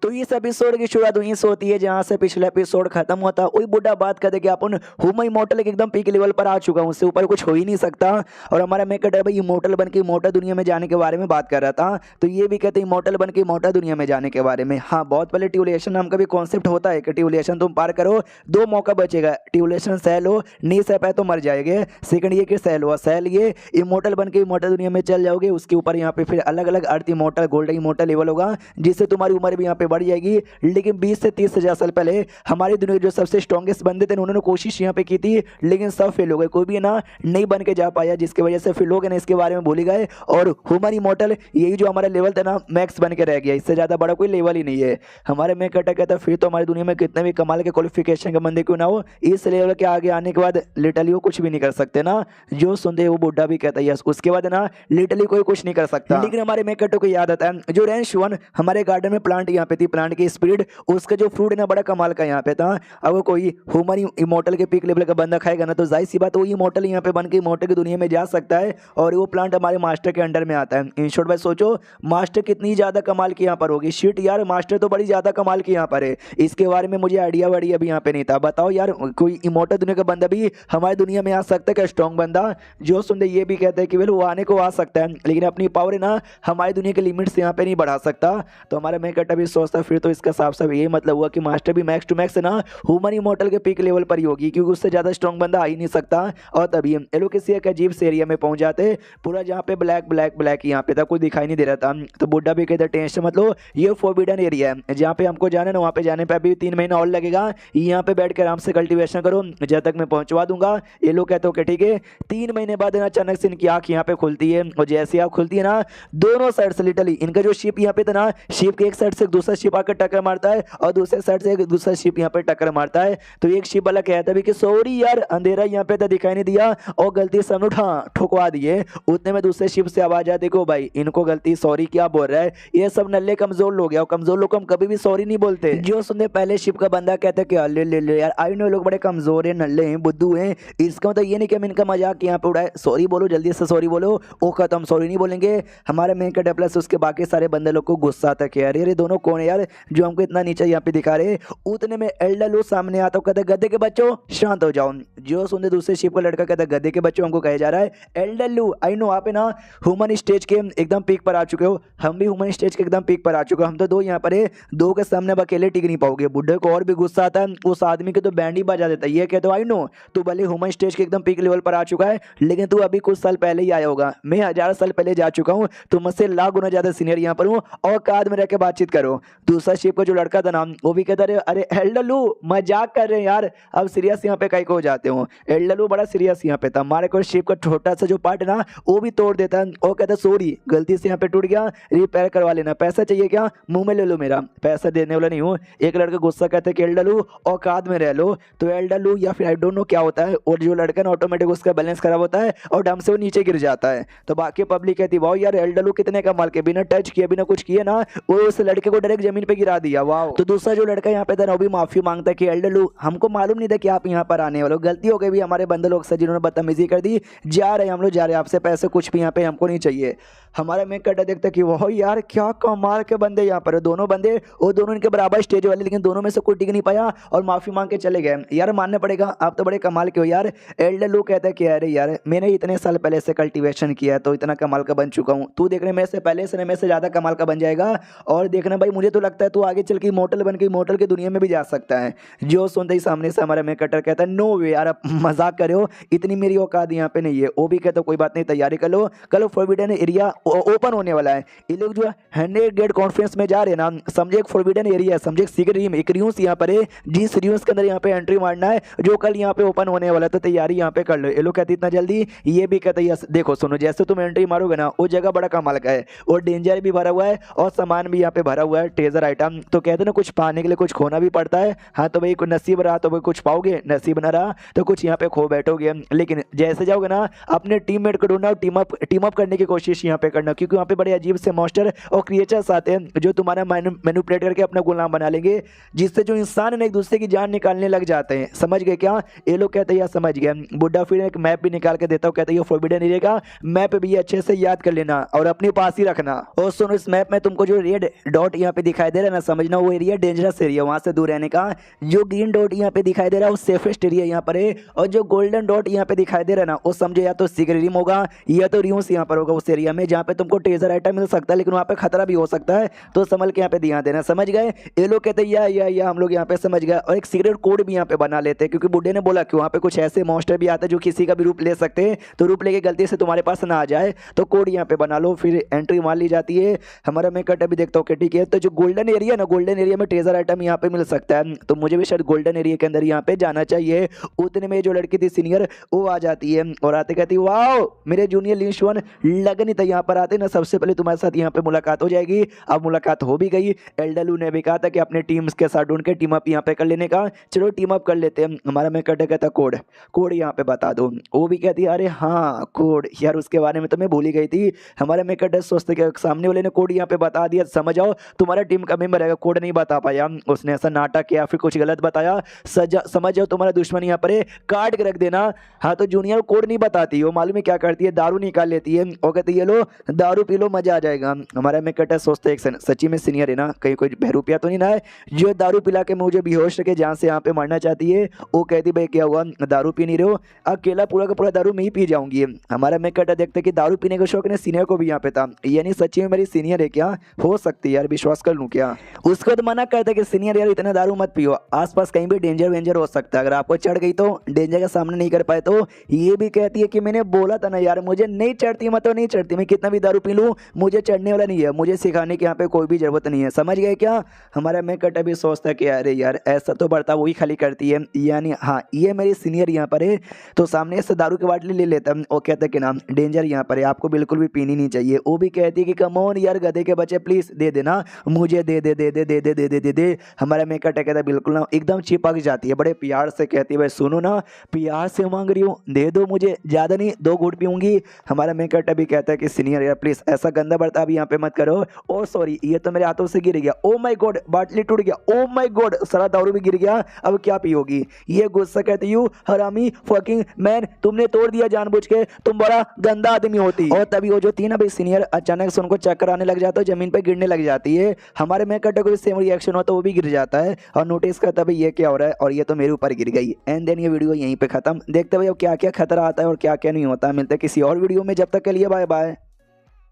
तो इस एपिसोड की शुरुआत वहीं से होती है जहां से पिछला एपिसोड खत्म होता है। वही बुढ़ा बात करते कि अपन हुमा इमोर्टल के एकदम पीक लेवल पर आ चुका हूं, उससे ऊपर कुछ हो ही नहीं सकता। और हमारा मैं कहता है भाई इमोर्टल बन के इमोर्टल दुनिया में जाने के बारे में बात कर रहा था, तो ये भी कहते इमोर्टल बन के इमोर्टल दुनिया में जाने के बारे में। हाँ, बहुत पहले ट्यूलेशन नाम का भी कॉन्सेप्ट होता है कि ट्यूलेशन तुम पार करो, दो मौका बचेगा, ट्यूलेशन सहल हो, नहीं सह पाए तो मर जाएंगे। सेकंड ये कि सहल हुआ, सहल ये इमोर्टल बन के इमोर्टल दुनिया में चल जाओगे, उसके ऊपर यहाँ पे फिर अलग अलग अर्थ इमोर्टल गोल्डन इमोर्टल लेवल होगा, जिससे तुम्हारी उम्र भी यहाँ पे बढ़ जाएगी। लेकिन 20 से 30 हजार साल पहले हमारी दुनिया के जो सबसे स्ट्रॉन्गेस्ट बंदे थे उन्होंने कोशिश यहाँ पे की थी, लेकिन सब फेल हो गए, कोई भी ना नहीं बन के जा पाया, जिसकी वजह से फिर लोग ना इसके बारे में भूल गए। और ह्यूमन इमोर्टल यही जो हमारा लेवल था ना मैक्स बन के रह गया, इससे ज़्यादा बड़ा कोई लेवल ही नहीं है हमारे में। कटा कहता फिर तो हमारी दुनिया में कितने भी कमाल के क्वालिफिकेशन के बंदे क्यों ना हो, इस लेवल के आगे आने के बाद लिटरली वो कुछ भी नहीं कर सकते ना। जो सुनते वो बुढ़ा भी कहता है उसके बाद ना लिटरली कोई कुछ नहीं कर सकता। लेकिन हमारे में कटो को याद आता है जो रेंज वन हमारे गार्डन में प्लांट यहाँ पे थी, प्लांट की स्पीड, उसका जो फ्रूट है ना बड़ा कमाल का यहाँ पे था। अब वो कोई ह्यूमन इमोर्टल के पीक लेवल का बंदा खाएगा ना तो जाहिर सी बात वो इमोर्टल यहाँ पे बन के इमोर्टल की दुनिया में जा सकता है, और वो प्लांट हमारे मास्टर के अंडर में आता है। इन शॉर्ट भाई सोचो मास्टर कितनी ज्यादा कमाल की यहाँ पर होगी। शिट यार, मास्टर तो बड़ी ज्यादा कमाल की यहाँ पर है, इसके बारे में मुझे आइडिया वाइडिया भी यहाँ पे नहीं था। बताओ यार, कोई इमोर्टल दुनिया का बंदा भी हमारी दुनिया में आ सकता है क्या, स्ट्रॉन्ग बंदा? जो सुनते ये भी कहते हैं कि वो आने को आ सकता है, लेकिन अपनी पावर है ना हमारी दुनिया के लिमिट्स यहाँ पे नहीं बढ़ा सकता। तो हमारा मैं कटा भी सोचता फिर तो इसका साफ साफ यही मतलब हुआ कि मास्टर भी मैक्स टू मैक्स ना ह्यूमन इमोर्टल के पीक लेवल पर ही होगी, क्योंकि उससे ज्यादा स्ट्रॉन्ग बंदा आ ही नहीं सकता। और तभी ये लोग किसी एक अजीब से एरिया में पहुंच जाते, पूरा जहाँ पे ब्लैक ब्लैक ब्लैक यहाँ पे था, कुछ दिखाई नहीं दे रहा था। तो बुड्ढा भी कहता टेंशन मतलब ये फोरबिडन एरिया है जहाँ पे हमको जाना ना, वहाँ पे जाने पे अभी 3 महीना और लगेगा, यहाँ पे बैठ के आराम से कल्टिवेशन करो, जब तक मैं पहुंचवा दूंगा। ये लोग कहते हो ठीक है। 3 महीने बाद ना अचानक से इनकी आंख यहाँ पे खुलती है, और जैसे आंख खुलती है ना दोनों साइड से लिटरली इनका जो शिप यहाँ पे था ना, शिप के एक साइड से दूसरा शिप आकर टक्कर मारता है, और दूसरे साइड से एक दूसरा शिप यहाँ पे टक्कर मारता है। तो एक शिप वाला कहता है कि सॉरी यार अंधेरा यहाँ पे तो दिखाई नहीं दिया, और गलती से हमने ठुकवा दिए। उतने में दूसरे शिप से आवाज आया, देखो भाई इनको गलती, सॉरी क्या बोल रहा है, ये सब नल्ले कमजोर लोग हैं, और कमजोर लोग को हम कभी भी सॉरी नहीं बोलते। जो सुनने पहले शिप का बंदा कहता है कि ले ले ले यार, आई नो लोग बड़े कमजोर है, नल्ले हैं, बुद्धू हैं, इसका मतलब ये नहीं कि हम इनका मजाक यहाँ पे उड़ाए, सॉरी बोलो जल्दी से सॉरी बोलो। ओ कहता हम सॉरी नहीं बोलेंगे। हमारे मेन का प्लस उसके बाकी सारे बंदे लोग को गुस्सा आता कि अरे दोनों कौन है यार जो हमको इतना नीचे यहाँ पे दिखा रहे। उतने में एल्डलू सामने आता, कहता गद्दे के बच्चों शांत हो जाओ। जो सुनते दूसरे शिप का लड़का कहता गद्दे के बच्चों हमको कहा जा रहा है एल्डलू, आई नो आप है ना ह्यूमन स्टेज के एकदम पीक पर आ चुके हो, हम भी ह्यूमन स्टेज के एकदम पीक पर आ चुके हो, हम तो दो यहाँ पर है, दो के सामने अब अकेले टिक नहीं पाओगे। बुढ़े को और भी गुस्सा आता है, उस आदमी के तो बैंड ही बजा देता है। ये कहते हो आई नो तू भले ह्यूमन स्टेज के एकदम पीक लेवल पर आ चुका है, लेकिन तू अभी कुछ साल पहले ही आया होगा, मैं 1000 साल पहले जा चुका हूँ, तो मुझसे लाख गुना ज्यादा सीनियर यहाँ पर हूँ, और काद में रह के बातचीत करो। दूसरा शिप का जो लड़का था ना वो भी कहता अरे एल्डलू मजाक कर रहे हैं यार, अब सीरियस यहाँ पे कहीं को जाते हो। एल्डलू बड़ा सीरियस यहाँ पे था, हमारे को शिप का छोटा सा जो पार्ट है ना वो भी तोड़ देता है, वो कहता सॉरी गलती से यहाँ पे टूट गया, रिपेयर करवा लेना, पैसा चाहिए क्या, मुंह में ले लो, मेरा पैसा देने वाला नहीं हूँ। एक लड़का गुस्सा कहता है कि एल्डलू औकात में रह लो, तो एल्डलू या फिर आई डोंट नो क्या होता है, और जो लड़का ना ऑटोमेटिक उसका बैलेंस खराब होता है और डम से वो नीचे गिर जाता है। तो बाकी पब्लिक कहती वाह यार एल्डलू कितने कमाल के, बिना टच किए बिना कुछ किए ना वो उस लड़के को डायरेक्ट जमीन पे गिरा दिया, वाह। तो दूसरा जो लड़का यहाँ पे था ना वो भी माफी मांगता है कि एल्डलू हमको मालूम नहीं था कि आप यहाँ पर आने वाले हो, गलती हो गई भी हमारे बंदे लोग से जिन्होंने बदतमीजी कर दी, जा रहे हम लोग जा रहे हैं, आपसे पैसे कुछ भी यहाँ पे हमको नहीं चाहिए। हमारा मैं कटा देखता कि वह यार क्या कमाल के बंदे यहाँ पर, दोनों बंदे वो दोनों इनके बराबर स्टेज वाले, लेकिन दोनों में से कोई टिक नहीं पाया और माफी मांग के चले गए। यार मानना पड़ेगा आप तो बड़े कमाल के हो यार। एल्डलू कहता है कि अरे यार मैंने इतने साल पहले से कल्टीवेशन किया है तो इतना कमाल का बन चुका हूँ, तू देखने मेरे से पहले से मेरे से ज्यादा कमाल का बन जाएगा, और देखना भाई मुझे तो लगता है तू आगे चल के इमोर्टल बन के इमोर्टल की दुनिया में भी जा सकता है। जो सुनते ही सामने से हमारा मैं कटर कहता है नो वे यार आप मजाक कर रहे हो, इतनी मेरी औकात यहाँ पे नहीं है। वो भी कहता कोई बात नहीं, तैयारी कर लो, कल फोरबिडन एरिया ओपन होने वाला है। ये लोग जो है 100 गेट कॉन्फ्रेंस में जा रहे हैं ना, समझे एक फोरबिडन एरिया है, समझे एक सीक्रेट रूम, एक रूम्स यहाँ पर है, जिस रूम्स के अंदर यहाँ पे एंट्री मारना है जो कल यहाँ पे ओपन होने वाला है, तो तैयारी यहाँ पे कर लो। ये लोग कहते इतना जल्दी, ये भी कहते हैं देखो सुनो जैसे तुम एंट्री मारोगे ना वो जगह बड़ा कमाल का है, और डेंजर भी भरा हुआ है और सामान भी यहाँ पे भरा हुआ है, ट्रेजर आइटम। तो कहते ना कुछ पाने के लिए कुछ खोना भी पड़ता है, हाँ तो भाई नसीब रहा तो भाई कुछ पाओगे, नसीब न रहा तो कुछ यहाँ पे खो बैठोगे। लेकिन जैसे जाओगे ना अपने टीममेट को ढूंढना, टीम अप करने की कोशिश यहाँ पे करना, क्योंकि वहाँ पे बड़े अजीब से मॉन्स्टर और क्रिएचर्स आते हैं जो तुम्हारा मैनिपुलेट करके अपना गुलाम बना लेंगे, जिससे जो इंसान है एक दूसरे की जान निकालने लग जाते हैं। समझ गए क्या? ये लोग कहते हैं यार समझ गए। बुड्ढा फिर एक मैप भी निकाल के देता हूँ, कहता है ये फोरबिडन एरिया का मैप भी अच्छे से याद कर लेना और अपने पास ही रखना। और सुनो इस मैप में तुमको जो रेड डॉट यहाँ पे दिखाई दे रहा है ना, समझना वो एरिया डेंजरस एरिया, वहाँ से दूर रहने का। जो ग्रीन डॉट यहाँ पे दिखाई दे रहा है वो सेफेस्ट एरिया यहाँ पर है, और जो गोल्डन डॉट यहाँ पे दिखाई दे रहा है ना वो समझो या तो सीक्रेट रूम होगा या तो रियूस यहाँ पर होगा उस एरिया में, जहाँ पे तुमको ट्रेजर आइटम मिल सकता है, लेकिन वहाँ पे खतरा भी हो सकता है, तो संभल के यहाँ पे ध्यान देना। समझ गए? ये लोग कहते हैं या हम लोग यहाँ पे समझ गए। और एक सीक्रेट कोड भी यहाँ पे बना लेते हैं, क्योंकि बुड्ढे ने बोला कि वहाँ पे कुछ ऐसे मॉन्स्टर भी आते हैं जो किसी का भी रूप ले सकते हैं, तो रूप लेके गलती से तुम्हारे पास ना आ जाए, तो कोड यहाँ पे बना लो, फिर एंट्री मान ली जाती है। हमारा मैं कट अभी देखता हूँ, ठीक है। तो जो गोल्डन एरिया ना, गोल्डन एरिया में ट्रेजर आइटम यहाँ पे मिल सकता है, तो मुझे भी शायद गोल्डन एरिया के अंदर यहाँ पे जाना चाहिए। उतने में जो लड़की थी सीनियर वो आ जाती है और आते कहती है वाह मेरे जूनियर लिंशवन, लग नहीं था यहाँ पर आते ना, सबसे पहले तुम्हारे साथ यहाँ पे मुलाकात हो जाएगी। अब मुलाकात हो भी गई। एल्डलू ने भी कहा था कि अपने टीम्स के साथ ढूंढ के टीम अप यहाँ पे कर लेने का, चलो टीम अप कर लेते हैं। हमारा मैं कट कहता कोड कोड यहाँ पे बता दो, वो भी कहती है अरे हाँ कोड यार, उसके बारे में तो मैं भूल ही गई थी। हमारा मैं कट सोचते कि सामने वाले ने कोड यहाँ पे बता दिया, समझ आओ तुम्हारा टीम का मेंबर है, कोड नहीं बता पाया, उसने ऐसा नाटक किया फिर कुछ गलत बताया, समझ जाओ तुम्हारा दुश्मन यहाँ पर काट के रख देना। हाँ तो जूनियर कोड नहीं बताती, वो मालूम है क्या करती है, दारू निकाल लेती है और कहती है लो दारू पी लो मजा आ जाएगा। हमारा मैं कटा सोचते एक सच्ची में सीनियर है ना, कहीं कोई बहरूपिया तो नहीं ना है जो दारू पिला के मुझे बेहोश रखे जहाँ से यहाँ पे मरना चाहती है। वो कहती भाई क्या हुआ, दारू पी नहीं रहे हो, अकेला पूरा का पूरा दारू मैं ही पी जाऊंगी। हमारा मैं कटा देखते कि दारू पीने का शौक ने सीनियर को भी यहाँ पे था, यानी सच्ची में मेरी सीनियर है क्या, हो सकती है यार, विश्वास कर लूँ क्या। उसको तो मना करते कि सीनियर यार इतना दारू मत पियो, आसपास कहीं भी डेंजर वेंजर हो सकता है, अगर आपको चढ़ गई तो डेंजर का सामना नहीं कर पाए। तो ये भी कहती है कि मैंने बोला था ना यार मुझे नहीं चढ़ती, मैं तो नहीं चढ़ती, मैं कितना भी दारू पी लूँ मुझे चढ़ने वाला नहीं है, मुझे सिखाने की यहाँ पे कोई भी जरूरत नहीं है। समझ गए क्या? हमारा मैं कट अभी सोचता कि अरे यार ऐसा तो बढ़ता वही खाली करती है, यानी हाँ ये मेरी सीनियर यहाँ पर है, तो सामने से दारू की बाटली ले लेता है। वो कहता है कि नाम डेंजर यहाँ पर है, आपको बिल्कुल भी पीनी नहीं चाहिए। वो भी कहती है कि कम ऑन यार गधे के बच्चे प्लीज दे देना मुझे, दे दे दे दे दे दे दे दे दे दे। हमारा मैं कट कहता बिल्कुल ना, एकदम चिपक जाती है, बड़े प्यार से कहती है भाई सुनो ना प्यार से मांग रही हूँ दे दो मुझे, ज़्यादा नहीं 2 घूंट पीऊंगी। हमारा मैं कट अभी कहता है कि सीनियर यार प्लीज़ ऐसा गंदा बर्ताव यहाँ पे मत करो। ओ सॉरी ये तो मेरे हाथों से गिर गया, ओ माय गॉड बाटली टूट गया, ओ माय गॉड सारा दारू भी गिर गया, अब क्या पियोगी। ये गुस्सा कहती हूँ हरामी फकिंग मैन, तुमने तोड़ दिया जानबूझ के, तुम बड़ा गंदा आदमी होती। और तभी वो जो थी ना भाई सीनियर, अचानक से उनको चक्कर आने लग जाता है, जमीन पे गिरने लग जाती है। हमारे मैं कट को भी सेम रिएक्शन होता है, वो भी गिर जाता है और नोटिस करता भाई ये क्या हो रहा है, और ये तो मेरे ऊपर गिर गई। एंड देन ये वीडियो यहीं पे खत्म। देखते भाई अब क्या क्या खतरा आता है और क्या क्या नहीं होता। मिलते किसी और वीडियो में, जब तक के लिए बाय बाय।